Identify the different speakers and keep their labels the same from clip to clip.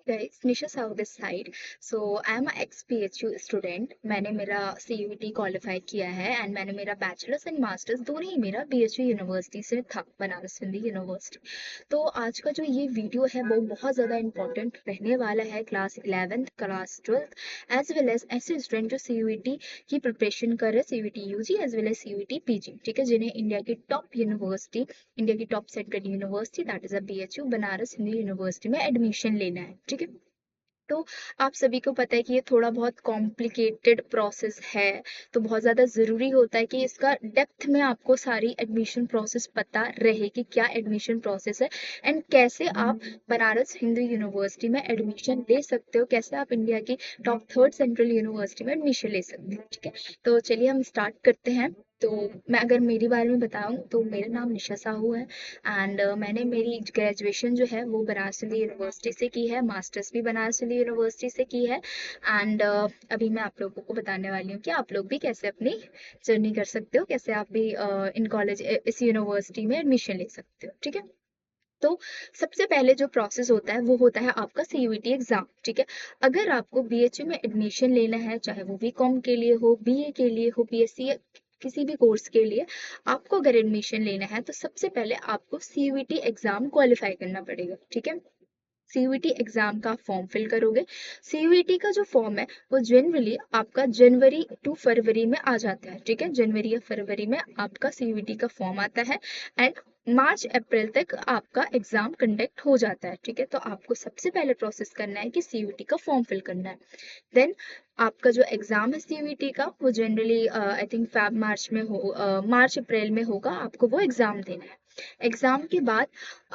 Speaker 1: Guys, Nisha Sahu this side. So I am x PHU student. मैंने मेरा CUET qualify किया है एंड मैंने मेरा बैचलर्स एंड मास्टर्स दोनों ही मेरा BHU यूनिवर्सिटी से था, बनारस हिंदी यूनिवर्सिटी। तो आज का जो ये वीडियो है वो बहुत ज़्यादा इंपॉर्टेंट रहने वाला है class 11th class 12th as well as ऐसे स्टूडेंट जो CUET की प्रिपरेशन कर रहे हैं, CUET UG as well as CUET PG, ठीक है, जिन्हें इंडिया की टॉप यूनिवर्सिटी, इंडिया की top central university that is a BHU Banaras Hindi university में एडमिशन लेना है, ठीक है। तो आप सभी को पता है कि ये थोड़ा बहुत कॉम्प्लिकेटेड प्रोसेस है। तो बहुत ज़्यादा ज़रूरी होता है कि इसका डेप्थ में आपको सारी एडमिशन प्रोसेस पता रहे कि क्या एडमिशन प्रोसेस है एंड कैसे आप बनारस हिंदू यूनिवर्सिटी में एडमिशन ले सकते हो, कैसे आप इंडिया की टॉप थर्ड सेंट्रल यूनिवर्सिटी में एडमिशन ले सकते हो, ठीक है। तो चलिए हम स्टार्ट करते हैं। तो मैं अगर मेरे बारे में बताऊं तो मेरा नाम निशा साहू है एंड मैंने मेरी ग्रेजुएशन जो है वो बनारस हिंदू यूनिवर्सिटी से की है, मास्टर्स भी बनारस हिंदू यूनिवर्सिटी से की है एंड अभी मैं आप लोगों को बताने वाली हूँ कि आप लोग भी कैसे अपनी जर्नी कर सकते हो, कैसे आप भी इन कॉलेज इस यूनिवर्सिटी में एडमिशन ले सकते हो, ठीक है। तो सबसे पहले जो प्रोसेस होता है वो होता है आपका CUET एग्जाम, ठीक है। अगर आपको BHU में एडमिशन लेना है, चाहे वो BCom के लिए हो, BA के लिए हो, BSc किसी भी कोर्स के लिए आपको अगर एडमिशन लेना है तो सबसे पहले आपको CUET एग्जाम क्वालिफाई करना पड़ेगा, ठीक है। CUET एग्जाम का फॉर्म फिल करोगे। CUET का जो फॉर्म है वो जनरली आपका जनवरी टू फरवरी में आ जाता है, ठीक है। जनवरी या फरवरी में आपका CUET का फॉर्म आता है एंड मार्च अप्रैल तक आपका एग्जाम कंडक्ट हो जाता है, ठीक है। तो आपको सबसे पहले प्रोसेस करना है कि CUET का फॉर्म फिल करना है। देन आपका जो एग्जाम है CUET का वो जनरली आई थिंक फैब मार्च में हो, मार्च अप्रैल में होगा, आपको वो एग्जाम देना है। एग्जाम के बाद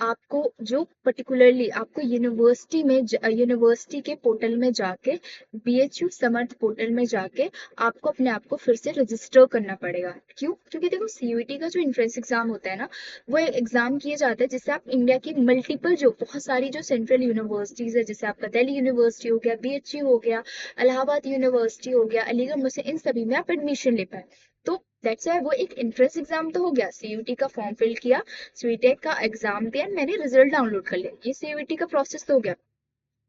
Speaker 1: आपको जो पर्टिकुलरली आपको यूनिवर्सिटी में यूनिवर्सिटी के पोर्टल में जाके, BHU समर्थ पोर्टल में जाके आपको अपने आप को फिर से रजिस्टर करना पड़ेगा। क्यों? क्योंकि देखो CUET का जो एंट्रेंस एग्जाम होता है ना, वो एग्जाम किए जाते हैं जिससे आप इंडिया की मल्टीपल जो बहुत सारी जो सेंट्रल यूनिवर्सिटीज है, जैसे आपका दिल्ली यूनिवर्सिटी हो गया, BHU हो गया, इलाहाबाद यूनिवर्सिटी हो गया, अलीगढ़ मुझसे, इन सभी में आप एडमिशन ले पाए। तो दैट्स वाई वो एक एंट्रेंस एग्जाम तो हो गया, CUET का फॉर्म फिल किया, स्वीटेक का एग्जाम दिया, मैंने रिजल्ट डाउनलोड कर लिया, ये CUET का प्रोसेस तो हो गया।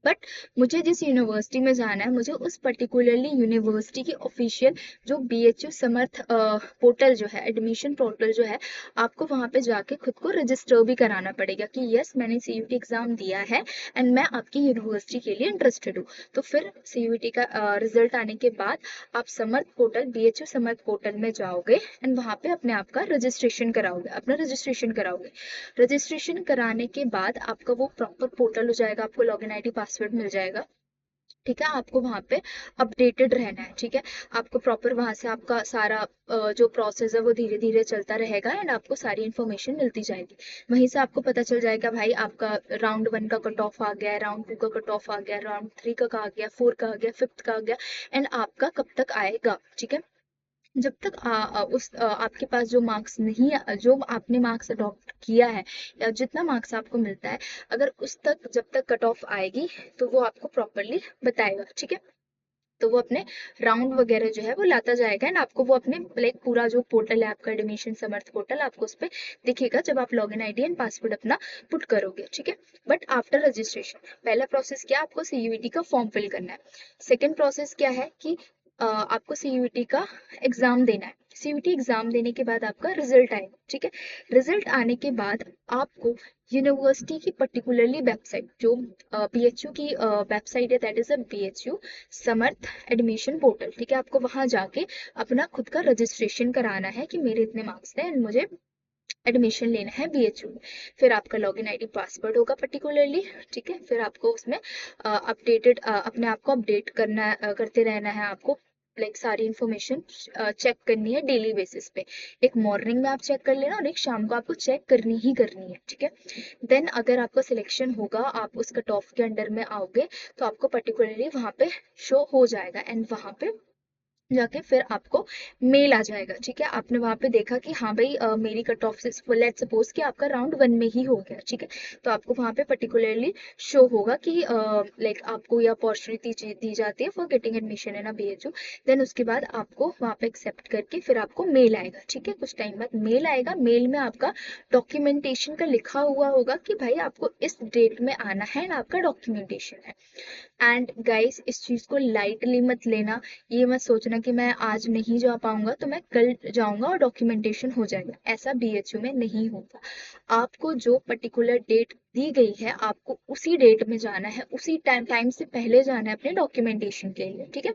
Speaker 1: बट मुझे जिस यूनिवर्सिटी में जाना है, मुझे उस पर्टिकुलरली यूनिवर्सिटी की ऑफिशियल जो BHU समर्थ पोर्टल जो है, एडमिशन पोर्टल जो है, आपको वहां पे जाके खुद को रजिस्टर भी कराना पड़ेगा कि यस मैंने CUET एग्जाम दिया है एंड मैं आपकी यूनिवर्सिटी के लिए इंटरेस्टेड हूँ। तो फिर CUET का रिजल्ट आने के बाद आप समर्थ पोर्टल, BHU समर्थ पोर्टल में जाओगे एंड वहां पे अपने आप का रजिस्ट्रेशन कराओगे, अपना रजिस्ट्रेशन कराओगे। रजिस्ट्रेशन कराने के बाद आपका वो प्रॉपर पोर्टल हो जाएगा, आपको लॉगिन ID पासवर्ड मिल जाएगा, ठीक है। आपको वहां पे अपडेटेड रहना है, ठीक है। आपको प्रॉपर वहां से आपका सारा जो प्रोसेस है वो धीरे धीरे चलता रहेगा एंड आपको सारी इन्फॉर्मेशन मिलती जाएगी। वहीं से आपको पता चल जाएगा भाई आपका राउंड 1 का कट ऑफ आ गया, राउंड 2 का कट ऑफ आ गया, राउंड 3 का आ गया, 4 का आ गया, 5th का आ गया एंड आपका कब तक आएगा, ठीक है। जब तक आपके पास जो मार्क्स नहीं, जो आपने मार्क्स अडॉप्ट किया है या जितना मार्क्स आपको मिलता है, अगर उस तक जब तक कट ऑफ आएगी तो वो आपको प्रॉपरली बताएगा, ठीक है। तो वो अपने राउंड वगैरह जो है वो लाता जाएगा एंड आपको वो अपने लाइक पूरा जो पोर्टल है आपका एडमिशन समर्थ पोर्टल, आपको उस पर दिखेगा जब आप लॉगिन ID एंड पासवर्ड अपना पुट करोगे, ठीक है। बट आफ्टर रजिस्ट्रेशन पहला प्रोसेस क्या, आपको CUET का फॉर्म फिल करना है। सेकेंड प्रोसेस क्या है कि आपको CUET का एग्जाम देना है। CUET एग्जाम देने के बाद आपका रिजल्ट आएगा, ठीक है। रिजल्ट आने के बाद आपको यूनिवर्सिटी की पर्टिकुलरली वेबसाइट जो BHU की वेबसाइट है, that is a BHU Samarth admission portal, ठीक है। आपको वहां जाके अपना खुद का रजिस्ट्रेशन कराना है कि मेरे इतने मार्क्स हैं एंड मुझे एडमिशन लेना है BHU में। फिर आपका लॉगिन ID पासवर्ड होगा पर्टिकुलरली, ठीक है। फिर आपको उसमें अपडेटेड अपने आप को अपडेट करना, करते रहना है आपको, लाइक सारी इंफॉर्मेशन चेक करनी है डेली बेसिस पे। एक मॉर्निंग में आप चेक कर लेना और एक शाम को आपको चेक करनी ही करनी है, ठीक है। देन अगर आपका सिलेक्शन होगा, आप उस कट ऑफ के अंडर में आओगे तो आपको पर्टिकुलरली वहां पे शो हो जाएगा एंड वहां पे जाके फिर आपको मेल आ जाएगा, ठीक है। आपने वहां पे देखा कि हाँ भाई मेरी कट ऑफ से लेट सपोज कि आपका राउंड 1 में ही हो गया, ठीक है। तो आपको वहां पे पर्टिकुलरली शो होगा कि लाइक आपको ये अपॉर्चुनिटी दी जाती है for getting admission in BHU। Then उसके बाद आपको वहां पे एक्सेप्ट करके फिर आपको मेल आएगा, ठीक है। कुछ टाइम बाद मेल आएगा, मेल में आपका डॉक्यूमेंटेशन का लिखा हुआ होगा कि भाई आपको इस डेट में आना है एंड आपका डॉक्यूमेंटेशन है। एंड गाइस, इस चीज को लाइटली मत लेना। ये मत सोचना कि मैं आज नहीं जा पाऊंगा तो मैं कल जाऊंगा और डॉक्यूमेंटेशन हो जाएगा, ऐसा BHU में नहीं होता। आपको जो पर्टिकुलर डेट दी गई है आपको उसी डेट में जाना है, उसी टाइम से पहले जाना है अपने डॉक्यूमेंटेशन के लिए, ठीक है।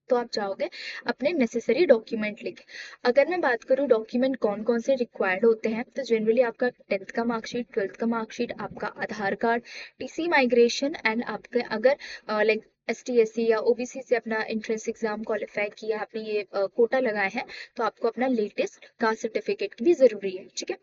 Speaker 1: तो आप जाओगे अपने नेसेसरी डॉक्यूमेंट लेके। अगर मैं बात करूँ डॉक्यूमेंट कौन कौन से रिक्वायर्ड होते हैं, तो जनरली आपका 10th का मार्कशीट, 12th का मार्कशीट, आपका आधार कार्ड, TC माइग्रेशन एंड आपके अगर लाइक ST SC या OBC से अपना एंट्रेंस एग्जाम क्वालिफाई किया, आपने ये कोटा लगाया है, तो आपको अपना लेटेस्ट कास्ट सर्टिफिकेट भी जरूरी है, ठीक है।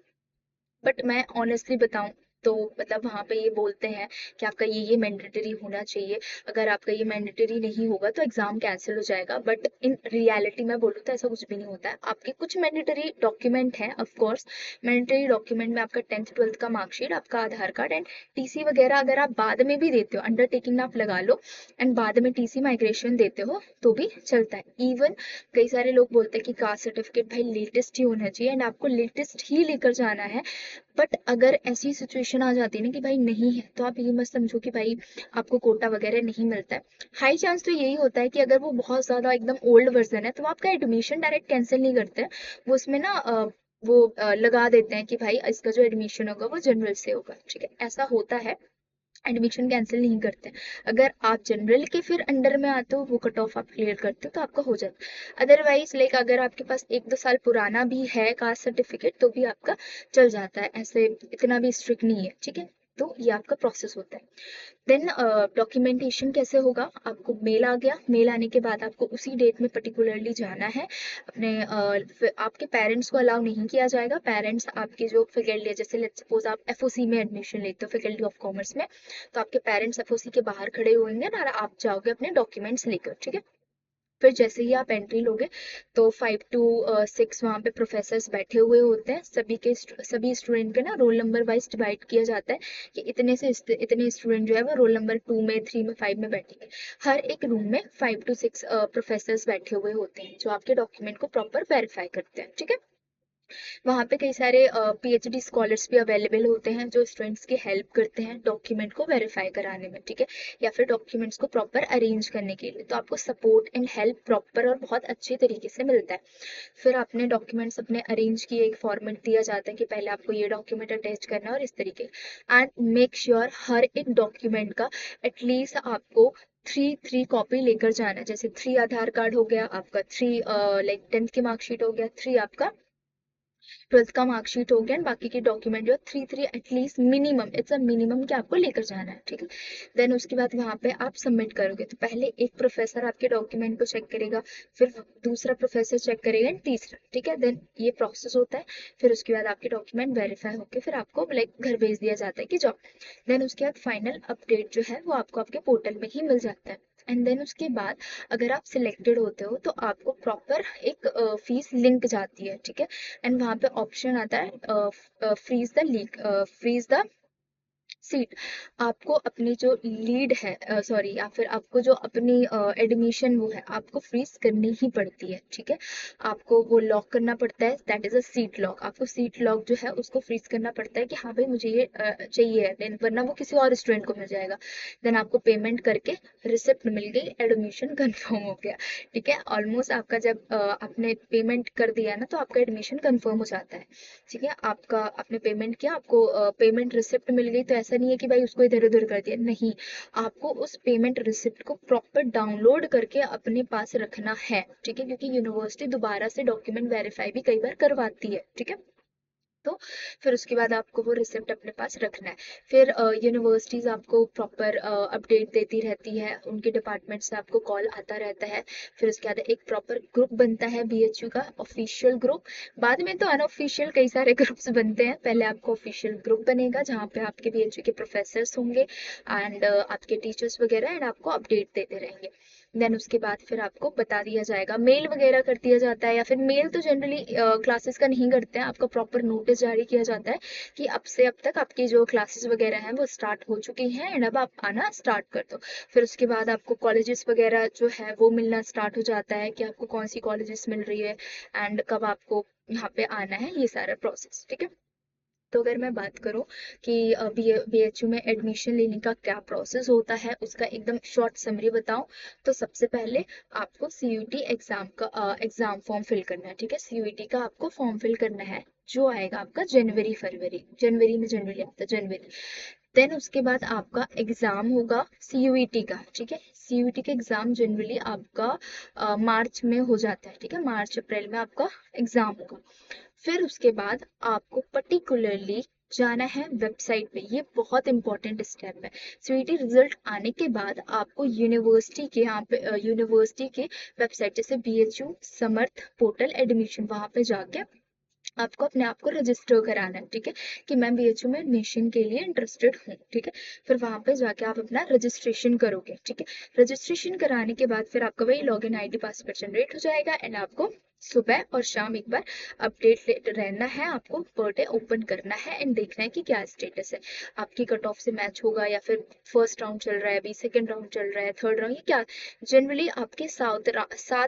Speaker 1: बट मैं ऑनेस्टली बताऊं तो मतलब वहां पे ये बोलते हैं कि आपका ये मैंडेटरी होना चाहिए। अगर आपका ये मैंडेटरी नहीं होगा तो एग्जाम कैंसिल हो जाएगा, बट इन रियलिटी मैं बोलूँ तो ऐसा कुछ भी नहीं होता है। आपके कुछ मैंडेटरी डॉक्यूमेंट हैं, ऑफ कोर्स। मैंडेटरी डॉक्यूमेंट में आपका 10th 12th का मार्कशीट, आपका आधार कार्ड एंड TC वगैरह अगर आप बाद में भी देते हो, अंडरटेकिंग आप लगा लो एंड बाद में TC माइग्रेशन देते हो तो भी चलता है। इवन कई सारे लोग बोलते हैं कि कास्ट सर्टिफिकेट भाई लेटेस्ट ही होना चाहिए एंड आपको लेटेस्ट ही लेकर जाना है। बट अगर ऐसी सिचुएशन आ जाती है ना कि भाई नहीं है, तो आप ये मत समझो कि भाई आपको कोटा वगैरह नहीं मिलता है। हाई चांस तो यही होता है कि अगर वो बहुत ज्यादा एकदम ओल्ड वर्जन है तो वो आपका एडमिशन डायरेक्ट कैंसिल नहीं करते हैं। वो उसमें ना वो लगा देते हैं कि भाई इसका जो एडमिशन होगा वो जनरल से होगा, ठीक है, ऐसा होता है। एडमिशन कैंसिल नहीं करते। अगर आप जनरल के फिर अंडर में आते हो, वो कट ऑफ आप क्लियर करते हो तो आपका हो जाता है। अदरवाइज लाइक अगर आपके पास 1-2 साल पुराना भी है कास्ट सर्टिफिकेट तो भी आपका चल जाता है, ऐसे इतना भी स्ट्रिक्ट नहीं है, ठीक है। तो ये आपका प्रोसेस होता है। देन डॉक्यूमेंटेशन कैसे होगा, आपको मेल आ गया, मेल आने के बाद आपको उसी डेट में पर्टिकुलरली जाना है अपने आपके पेरेंट्स को अलाउ नहीं किया जाएगा। पेरेंट्स आपके जो फैकल्टी, जैसे लेट्स सपोज आप FOC में एडमिशन लेते हो, फैकल्टी ऑफ कॉमर्स में, तो आपके पेरेंट्स FOC के बाहर खड़े होंगे ना, और आप जाओगे अपने डॉक्यूमेंट्स लेकर, ठीक है। फिर जैसे ही आप एंट्री लोगे तो 5 to 6 वहाँ पे प्रोफेसर्स बैठे हुए होते हैं। सभी स्टूडेंट के ना रोल नंबर वाइज डिवाइड किया जाता है कि इतने से इतने स्टूडेंट जो है वो रोल नंबर 2 में, 3 में, 5 में बैठेंगे। हर एक रूम में 5 to 6 प्रोफेसर्स बैठे हुए होते हैं जो आपके डॉक्यूमेंट को प्रॉपर वेरीफाई करते हैं, ठीक है। वहाँ पे कई सारे PhD स्कॉलर्स भी अवेलेबल होते हैं जो स्टूडेंट्स की हेल्प करते हैं डॉक्यूमेंट को वेरीफाई कराने में, ठीक है, या फिर डॉक्यूमेंट्स को प्रॉपर अरेंज करने के लिए। तो आपको सपोर्ट एंड हेल्प प्रॉपर और बहुत अच्छे तरीके से मिलता है। फिर आपने डॉक्यूमेंट्स अपने अरेंज किए, एक फॉर्मेट दिया जाता है कि पहले आपको ये डॉक्यूमेंट अटैच करना है और इस तरीके। एंड मेक श्योर हर एक डॉक्यूमेंट का एटलीस्ट आपको 3 कॉपी लेकर जाना है। जैसे 3 आधार कार्ड हो गया आपका, 3 लाइक 10th की मार्कशीट हो गया, 3 आपका 12th का मार्कशीट हो गया एंड बाकी के डॉक्यूमेंट जो 3 at least minimum, it's a minimum कि आपको लेकर जाना है, ठीक है। देन उसके बाद वहां पे आप सबमिट करोगे तो पहले एक प्रोफेसर आपके डॉक्यूमेंट को चेक करेगा, फिर दूसरा प्रोफेसर चेक करेगा एंड तीसरा, ठीक है। देन ये प्रोसेस होता है। फिर उसके बाद आपके डॉक्यूमेंट वेरीफाई होकर फिर आपको लाइक घर भेज दिया जाता है कि जाओ। देन उसके बाद फाइनल अपडेट जो है वो आपको आपके पोर्टल में ही मिल जाता है। एंड देन उसके बाद अगर आप सिलेक्टेड होते हो तो आपको प्रॉपर एक फीस लिंक जाती है, ठीक है। एंड वहां पे ऑप्शन आता है फ्रीज द सीट। आपको अपनी जो लीड है, सॉरी, या फिर आपको जो अपनी एडमिशन वो है आपको फ्रीज करनी ही पड़ती है, ठीक है। आपको वो लॉक करना पड़ता है, that is a seat lock. आपको सीट लॉक जो है उसको फ्रीज करना पड़ता है कि हाँ भाई मुझे ये चाहिए है, वरना वो किसी और स्टूडेंट को मिल जाएगा। देन आपको पेमेंट करके रिसिप्ट मिल गई, एडमिशन कंफर्म हो गया, ठीक है। ऑलमोस्ट आपका जब आपने पेमेंट कर दिया ना तो आपका एडमिशन कंफर्म हो जाता है, ठीक है। आपका आपने पेमेंट किया, आपको पेमेंट रिसिप्ट मिल गई, तो ऐसा नहीं है कि भाई उसको इधर उधर कर दिया, नहीं। आपको उस पेमेंट रिसिप्ट को प्रॉपर डाउनलोड करके अपने पास रखना है, ठीक है, क्योंकि यूनिवर्सिटी दोबारा से डॉक्यूमेंट वेरीफाई भी कई बार करवाती है, ठीक है। तो फिर उसके बाद आपको वो रिसिप्ट अपने पास रखना है। फिर यूनिवर्सिटीज़ आपको प्रॉपर अपडेट देती रहती है, उनके डिपार्टमेंट से आपको कॉल आता रहता है। फिर उसके बाद एक प्रॉपर ग्रुप बनता है बीएचयू का, ऑफिशियल ग्रुप। बाद में तो अनऑफिशियल कई सारे ग्रुप्स बनते हैं, पहले आपको ऑफिशियल ग्रुप बनेगा जहाँ पे आपके बीएचयू के प्रोफेसर्स होंगे एंड आपके टीचर्स वगैरह, एंड आपको अपडेट देते रहेंगे। देन उसके बाद फिर आपको बता दिया जाएगा, मेल वगैरह कर दिया जाता है, या फिर मेल तो जनरली क्लासेस का नहीं करते हैं, आपका प्रॉपर नोटिस जारी किया जाता है कि अब से अब तक आपकी जो क्लासेस वगैरह हैं वो स्टार्ट हो चुकी हैं एंड अब आप आना स्टार्ट कर दो। फिर उसके बाद आपको कॉलेजेस वगैरह जो है वो मिलना स्टार्ट हो जाता है कि आपको कौन सी कॉलेजेस मिल रही है एंड कब आपको यहाँ पे आना है, ये सारा प्रोसेस, ठीक है। तो अगर मैं बात करूं कि बीएचयू में एडमिशन लेने का क्या प्रोसेस होता है, उसका एकदम शॉर्ट समरी बताऊं, तो सबसे पहले आपको सीयूटी एग्जाम का एग्जाम फॉर्म फिल करना है, ठीक है। सीयूटी का आपको फॉर्म फिल करना है, जो आएगा आपका जनवरी फरवरी, जनवरी में जनरली आता है जनवरी। देन उसके बाद आपका एग्जाम होगा सीयूईटी का, ठीक है। सीयूईटी का एग्जाम जनरली आपका मार्च में हो जाता है, ठीक है, मार्च अप्रैल में आपका एग्जाम होगा। फिर उसके बाद आपको पर्टिकुलरली जाना है वेबसाइट पे, ये बहुत इंपॉर्टेंट स्टेप है। सीईटी रिजल्ट आने के बाद आपको यूनिवर्सिटी के यहाँ पे यूनिवर्सिटी के वेबसाइट जैसे बीएचयू समर्थ पोर्टल एडमिशन, वहां पे जाके आपको अपने आप को रजिस्टर कराना है, ठीक है, कि मैं बीएचयू में एडमिशन के लिए इंटरेस्टेड हूँ, ठीक है। फिर वहां पे जाके आप अपना रजिस्ट्रेशन करोगे, ठीक है। रजिस्ट्रेशन कराने के बाद फिर आपका वही लॉगिन आईडी पासवर्ड जनरेट हो जाएगा एंड आपको सुबह और शाम एक बार अपडेट रहना है, आपको पर डे ओपन करना है एंड देखना है कि क्या स्टेटस है, आपकी कट ऑफ से मैच होगा या फिर फर्स्ट राउंड चल रहा है, अभी सेकंड राउंड चल रहा है, थर्ड राउंड, ये क्या। जनरली आपके 7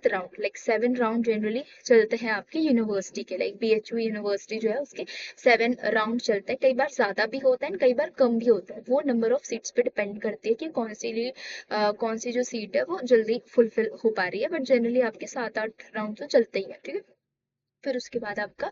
Speaker 1: राउंड लाइक 7 राउंड जनरली चलते हैं आपकी यूनिवर्सिटी के, लाइक बीएचयू यूनिवर्सिटी जो है उसके 7 राउंड चलते हैं, कई बार ज्यादा भी होता है कई बार कम भी होता है, वो नंबर ऑफ सीट्स पे डिपेंड करती है कि कौन सी जो सीट है वो जल्दी फुलफिल हो पा रही है, बट जनरली आपके 7-8 राउंड तो चलते ही है, ठीक है। फिर उसके बाद आपका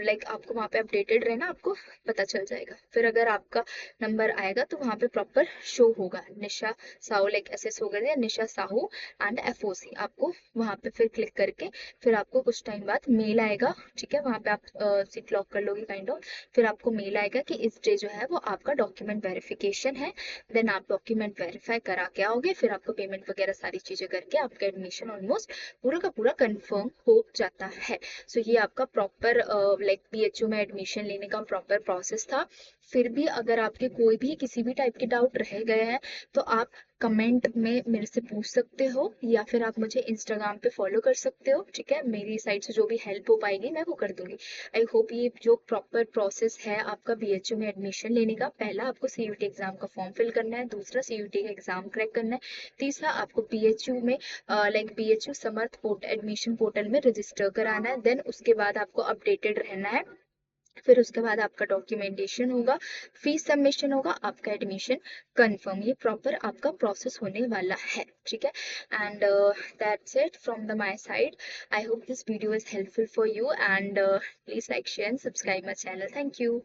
Speaker 1: लाइक आपको वहाँ पे अपडेटेड रहना, आपको पता चल जाएगा। फिर अगर आपका नंबर आएगा तो वहाँ पे प्रॉपर शो होगा निशा साहू, लाइक एसएस हो गया निशा साहू एंड एफओसी, आपको वहाँ पे फिर क्लिक करके फिर आपको कुछ टाइम बाद मेल आएगा, ठीक है, वहाँ पे आप सीट लॉक कर लोगे काइंड ऑफ। फिर आपको मेल आएगा कि इस डे जो है वो आपका डॉक्यूमेंट वेरिफिकेशन है, देन आप डॉक्यूमेंट वेरीफाई करा के आओगे, फिर आपको पेमेंट वगैरह सारी चीजें करके आपका एडमिशन ऑलमोस्ट पूरा का पूरा कंफर्म हो जाता है। सो ये आपका प्रॉपर लाइक बीएचयू में एडमिशन लेने का प्रॉपर प्रोसेस था। फिर भी अगर आपके कोई भी किसी भी टाइप के डाउट रह गए हैं तो आप कमेंट में मेरे से पूछ सकते हो, या फिर आप मुझे इंस्टाग्राम पे फॉलो कर सकते हो, ठीक है, मेरी साइड से जो भी हेल्प हो पाएगी मैं वो कर दूंगी। आई होप ये जो प्रॉपर प्रोसेस है आपका बीएचयू में एडमिशन लेने का, पहला आपको सीयूटी एग्जाम का फॉर्म फिल करना है, दूसरा सीयूटी का एग्जाम क्रैक करना है, तीसरा आपको बीएचयू में लाइक बीएचयू समर्थ एडमिशन पोर्टल में रजिस्टर कराना है, देन उसके बाद आपको अपडेटेड रहना है। फिर उसके बाद आपका डॉक्यूमेंटेशन होगा, फीस सबमिशन होगा, आपका एडमिशन कंफर्म, ये प्रॉपर आपका प्रोसेस होने वाला है, ठीक है। And that's it from the my side. I hope this video is helpful for you and please like share and subscribe my channel. Thank you.